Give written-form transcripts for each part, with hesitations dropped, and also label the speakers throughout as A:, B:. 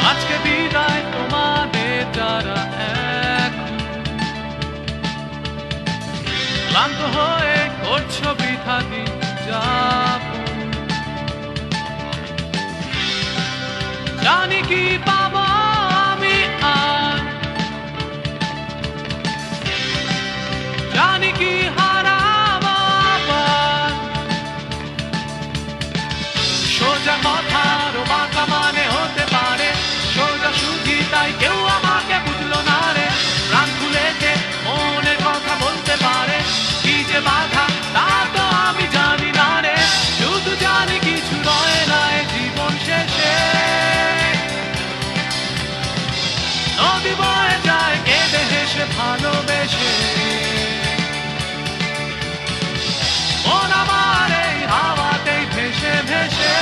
A: আজকে বিদায় তোমাদের যারা এখন ক্লান্ত হয়ে করছো বৃথা দিন যাপন। জানি কি পাবো আমি আর, জানি কি হারাবো আবার। সোজা কথারও বাঁকা মানে হতে পারে, সোজা সুখী তাই কেউ আমাকে বুঝলো না রে। প্রাণ খুলেছে মনের কথা বলতে পারে, কি যে বাধা তা তো আমি জানি না রে। শুধু জানি কিছু রয় না এ জীবন শেষে, নদী বয়ে যায় কেঁদে হেসে ভালোবেসে। মন আমার এই হাওয়াতেই ভেসে ভেসে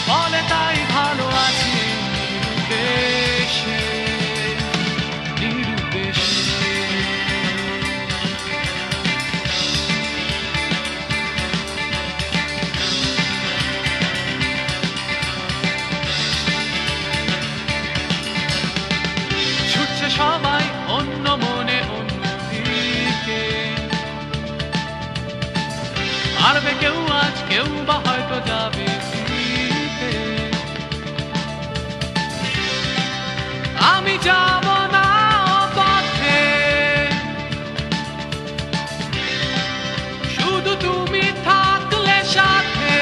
A: বলে তাই ভালো আছি নিরুদ্দেশে নিরুদ্দেশে। ছুটছে সবাই অন্য মনে অন্য দিকে, পারবে কেউ আজ কেউ বা হয়তো যাবে ফিরে। আমি যাব না ও পথে, শুধু তুমি থাকলে সাথে।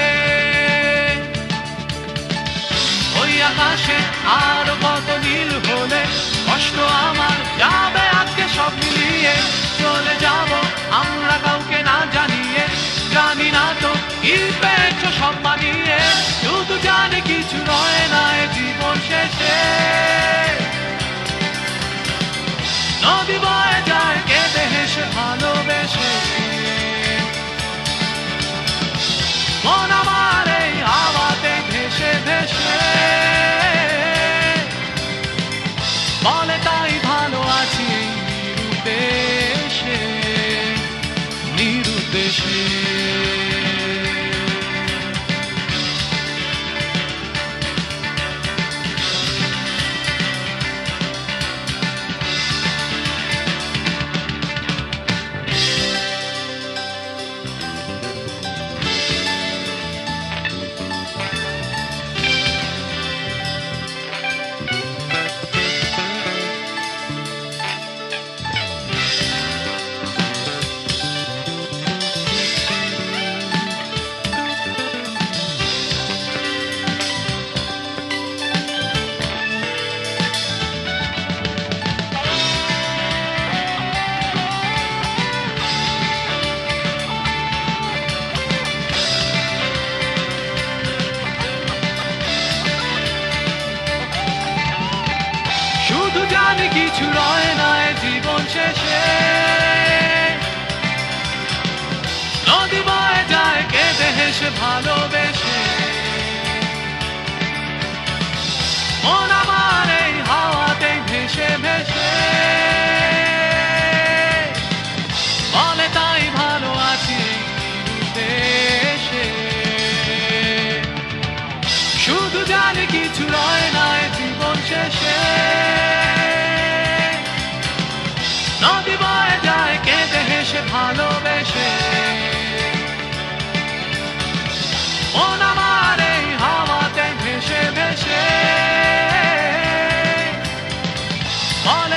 A: ওই আকাশে আর কত নীল হলে কষ্ট আমার যাবে আজকে সব মিলিয়ে। চলে যাব আমরা কাউকে না জানিয়ে, জানি না তো কি পেয়েছো সব মানিয়ে। শুধু জানি কিছু রয় না এ জীবন শেষে, নদী বয়ে যায় কেঁদে হেসে ভালোবেসে। মন আমার এই হাওয়াতে ভেসে ভেসে বলে তাই ভালো আছি নিরুদ্দেশে নিরুদ্দেশে। শুধু জানি কিছু রয় না এ জীবন শেষে, নদী বয়ে যায় কেঁদে হেসে ভালোবেসে। মন আমার এই হাওয়াতেই ভেসে ভেসে বলে তাই ভালো আছি নিরুদ্দেশে। শুধু জানি কিছু রয় না এ জীবন শেষে, নদী বয়ে যায় কেঁদে হেসে ভালোবেসে। মন আমার এই হাওয়াতে ভেসে ভেসে বলে